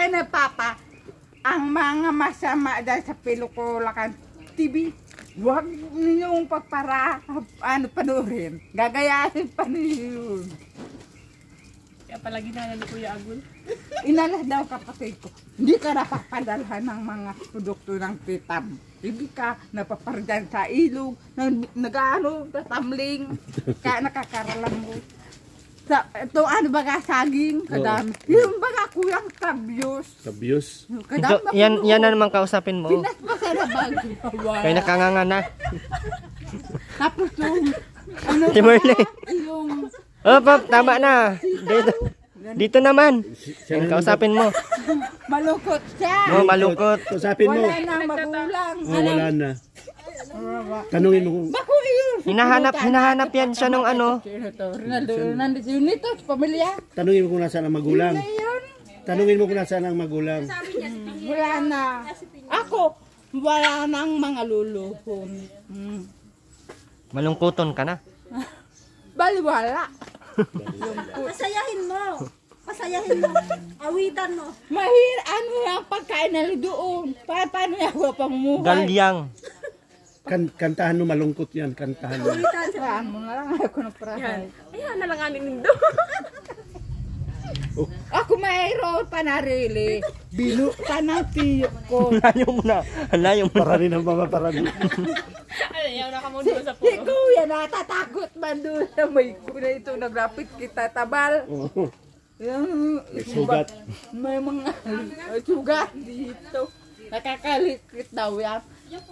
na papa, ang mga masama dahil sa pelikula kan TV, huwag ninyong panoorin. Gagayahin pa ninyo. Kaya pala ginala ni Kuya Agul. Inalas daw kapatid ko, hindi ka napapadalhan ng mga produkto ng Titam. Hindi ka napapardan sa ilog, nag-ano, tatamling, kaya nakakaralam mo. Ito ano baga saging, kadami. Yung baga kuyang tabyos. Tabyos? Kadami. Yan na naman kausapin mo. Pinas pa sa labag. Kaya nakanganga na. Tapos yung, ano Timberley. yung, Oh, Pop, tama na. Dito naman. Yan kausapin mo. malungkot siya. Oh, malungkot. Kausapin mo. Wala na magulang. Oh, wala na. Tanungin mo kung... Bako yun. Hinahanap yan siya nung ano. Sino to? Ronaldo Junito, pamilya. Tanungin mo kung nasaan ang magulang. Ngayon, Tanungin mo kung nasaan ang magulang. wala na. Ako, wala nang mga luluhon. Malungkuton ka na. Baliwala. Pasayahin mo. Pasayahin mo. Awitan mo. Ano yung pagkain na doon? Paano yung ako pamumuhay? Galyang. Kantahan mo, malungkot yan. Kantahan mo. Saan mo na lang ako ng prahay. Ayan na lang aning nindo. Ako mayroon pa narili. Bilo ka ng tiyo ko. Layo mo na. Layo mo na. Para rin ang mga para rin. Ayaw na ka mo doon sa Si puno. kuya natatakot man doon sa may kuna ito. Naglapit kita tabal. Yung, Sugat. may mga sugat dito. Nakakalikit daw yan.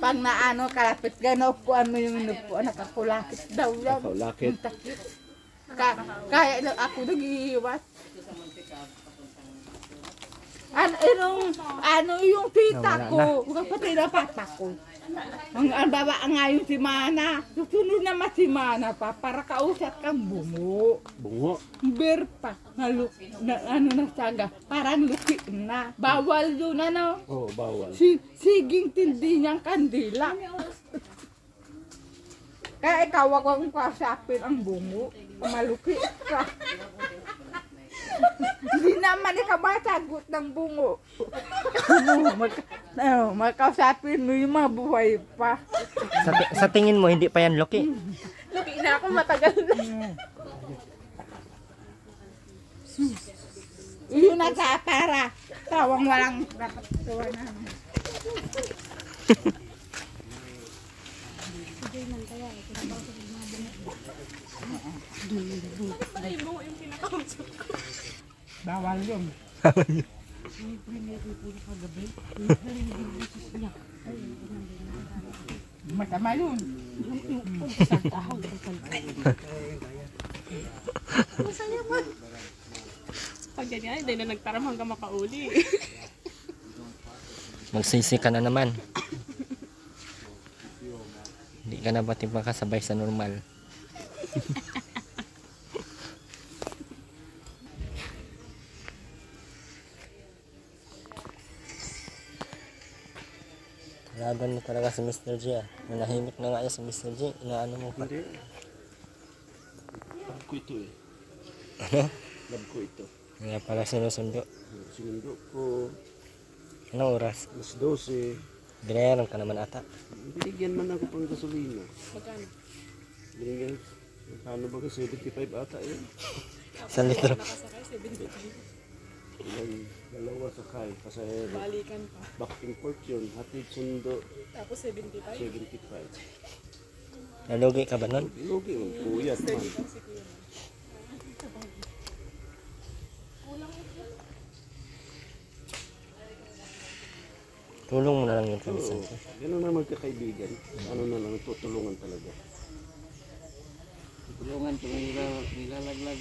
Pag naano kalapit gano'n po ano yung inupo, nakakulakit daw yan. Nakakulakit. Ang takit. Kaya lang ako nag-iiwas. Ano yung tita ko, kapatid na papa ko. Ang baba nga yung si Mana. Susunod naman si Mana pa para kausap kang bungo. Bungo. Bir pa. Ano na saga. Parang luki na. Bawal yun ano. Oh, bawal. Siging tindi niyang kandila. Kaya ikaw wag kong kausapin ang bungo. Maluki ka. Hindi naman ikaw masagot ng bungo. Makausapin mo yung mga buhay pa. Sa tingin mo, hindi pa yan Loki. Luki na ako matagal na. Yun na sa para. Tawang walang dapat tuwa na. Bawal yun. Masama yun. Masaya mo. Pag ganyan, hindi na nagtaram hanggang makauli. Magsisi ka na naman. Hindi ka na ba makasabay sa normal? Laban mo talaga si Mr. G ah. Nanahimik na nga yan si Mr. G. Inaano mo pa. Hindi. Love ko ito eh. Ano? Love ko ito. Kaya pala sinusundo. Sinundo ko. Anong oras? Mas 12. Binayaran ka naman ata. Binigyan man ako pang gasolina. Magkano? Binigyan. Paano ba ka? 75 ata yun. Sa litro. Nakasakay, 75. Ilang dalawa sakay. Pasahero. Balikan pa. Back and forth yun. Hatid sundo. Tapos 75. 75. Nalugi ka ba nun? Lugi mo. Puyat man. Si Kuya. Tulong mo na lang yun kami sa Ganun na magkakaibigan. Ano na lang, tutulungan talaga. Tulungan kung nilalaglag.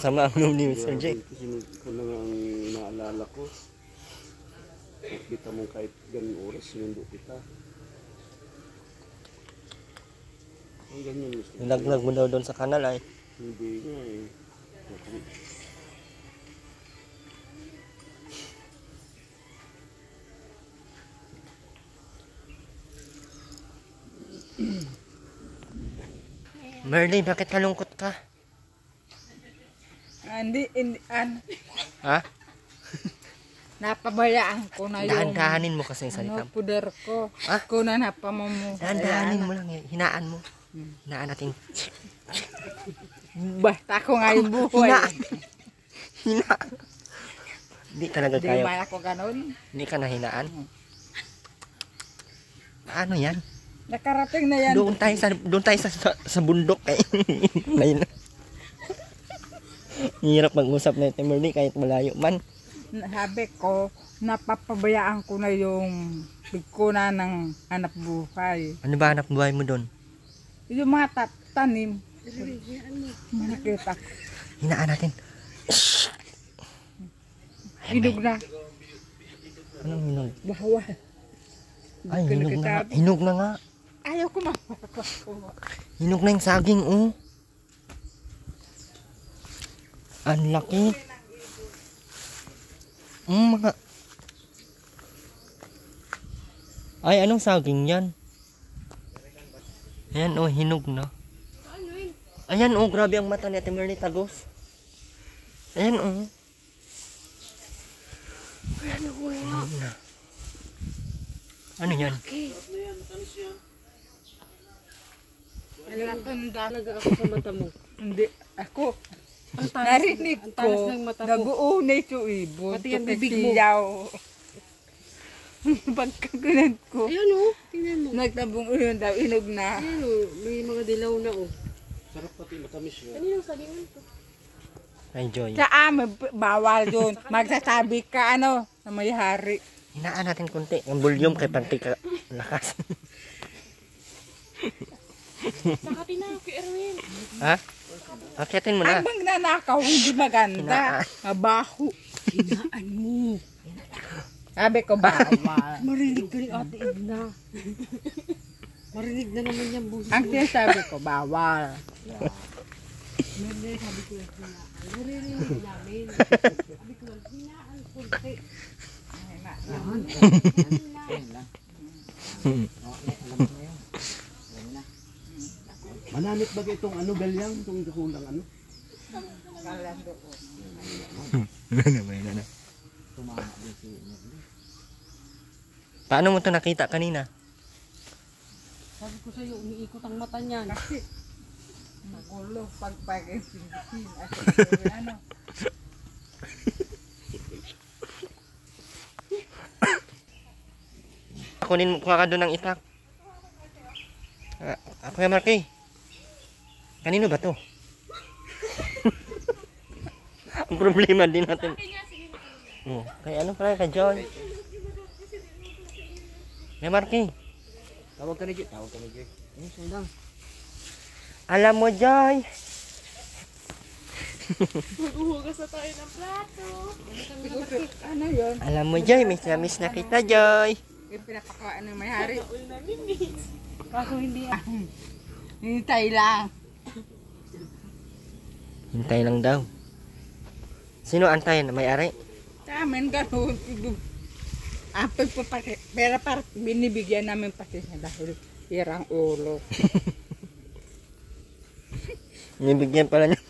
Sama ang loob ni Mr. J. Kasi kung na ang naalala ko, kita mo kahit ganun oras, sinundo kita. Ang ganyan, Mr. Nilaglag mo daw doon sa kanal ay. Hindi nga eh. Merly, bakit kalungkot ka? Hindi, Ha? napabayaan ko na yung Dahan-dahanin mo kasi yung salita mo. puder ko. Ah? Ko na napamumuhay. Dahan-dahanin mo lang. Hinaan mo. Hinaan natin. Basta ako nga yung buhay. Hinaan. Hindi talaga Hindi kayo. man ako ganun. Hindi ka nahinaan. Paano yan? Nakarating na yan. Doon tayo sa bundok eh. Ngayon. Hirap mag-usap na ito, Merly, kahit malayo man. Sabi ko, napapabayaan ko na yung bigkuna ng hanap buhay. Ano ba hanap buhay mo doon? Yung mga tanim. Nakita ko. Hinaan natin. Hinog na. Anong hinog? Bahawa. Ay, hinog na nga. Hinog na nga. Ayaw ko na. Hinog na yung saging, oh. Ang laki. Mga... Ay, anong saging yan? Ayan, oh, hinog na. Ayan, oh, grabe ang mata ni Ate Merly, tagos. Ayan, oh. Hinog na. Ano yan? Talaga ako sa mata mo. Hindi. Ako. Ang talas, Narinig ang talas ko. ng mata ko. Nag-uunay ko ibon. Pati yung bibig mo. Pagkagunan ko. Ayan o, tingnan mo. Nagtabong yun daw. Hinog na. Ayan o, may mga dilaw na o. Sarap pati matamis yun. Kaninang salingan to? Ay, Joy. Sa amin, bawal yun. Magsasabi ka ano, na may hari. Hinaan natin konti. Ang volume kay panti ka lakas. Saka tinawag kay Erwin. Ha? Akitin mo na. Ang magnanakaw, hindi maganda. Mabaho. Hinaan mo. Sabi ko, bawal. Marinig ka ni Ate Edna. Marinig na naman yung buhay. Ang sinasabi ko, bawal. Marinig namin. Sabi ko, hinaan konti. Manamit ba itong ano galyang? Itong kulang ano? Paano mo ito nakita kanina? Sabi ko sa'yo, umiikot ang mata niyan. Kasi, magulo, pagpag-isin. Ano? Kunin mo, kuha ka doon ng itak. Ako yung Marky. Kanino ba to? Ang problema din natin. Oh, kay ano pala, kay John. May Marky. Tawag ka na Jay. Tawag ka na Jay. Alam mo, Joy. Maghuhugas na tayo ng plato. Ano yun? Alam mo, Joy, miss na kita, Joy. Yung pinapakawaan ng may hari. Ako hindi. Hintay lang. Hintay lang daw. Sino antayin? May-ari? Sa amin, gano'n. Apay pa pati. Pero parang binibigyan namin pati siya dahil hirang ulo. Nibigyan pala niya.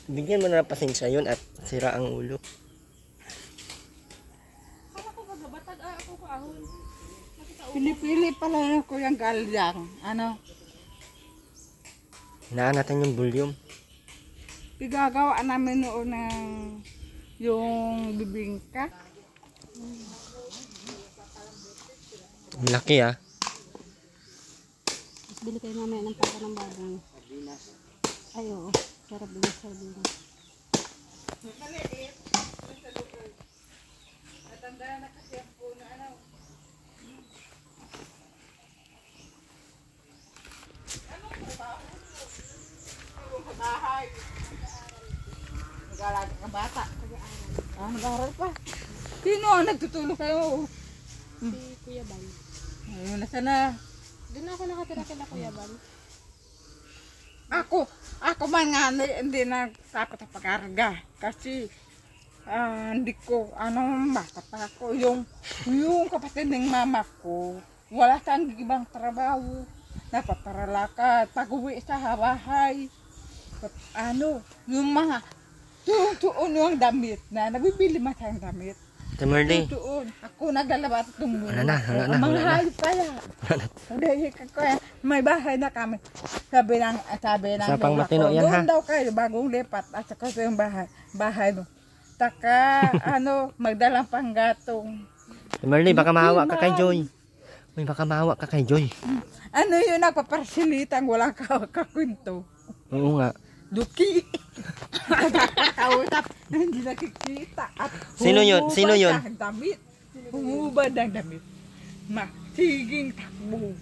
bigyan mo na ng pasensya yun at sira ang ulo. Kala ko magabatag ako kaahon. Pinipili pala yung kuyang galyang. Ano? Hinaan natin yung volume. Igagawa namin noon ng yung bibingka. Ang laki ah. Bili kayo mamaya ng pata ng bagong. Ay, oo. Sarap din sa sardinas. Nag-aaral ka bata. Nag-aaral pa. Sino ang nagtutulog kayo? Si Kuya Ban. Ayun na sana. Doon ako nakatira kila Kuya Ban. Ako man nga hindi na dapat na pagkarga. Kasi hindi ko, bata pa ako. Yung kapatid ng mama ko, wala siyang ibang trabaho. Napaparalakad. Pag-uwi sa bahay, yung mga tuon yung damit na nabibili matang damit. Ate Merly. Tuon. Ako naglalabas itong Wala na. mga hayop kaya. Dahil kaya may bahay na kami. Sabi ng Sa pang lola matino ko, yan, ha? doon daw kayo bagong lipat at saka sa yung bahay mo. Taka, magdalang panggatong. Ate Merly, baka mahawa ka kay Joy. May baka mahawa ka kay Joy. Ano yun, nagpaparsilitang walang kakwento. Oo nga. Duki. Nakakausap, hindi nakikita. At Sino yun? Sino yun? Humubad ang damit. Masiging takbo.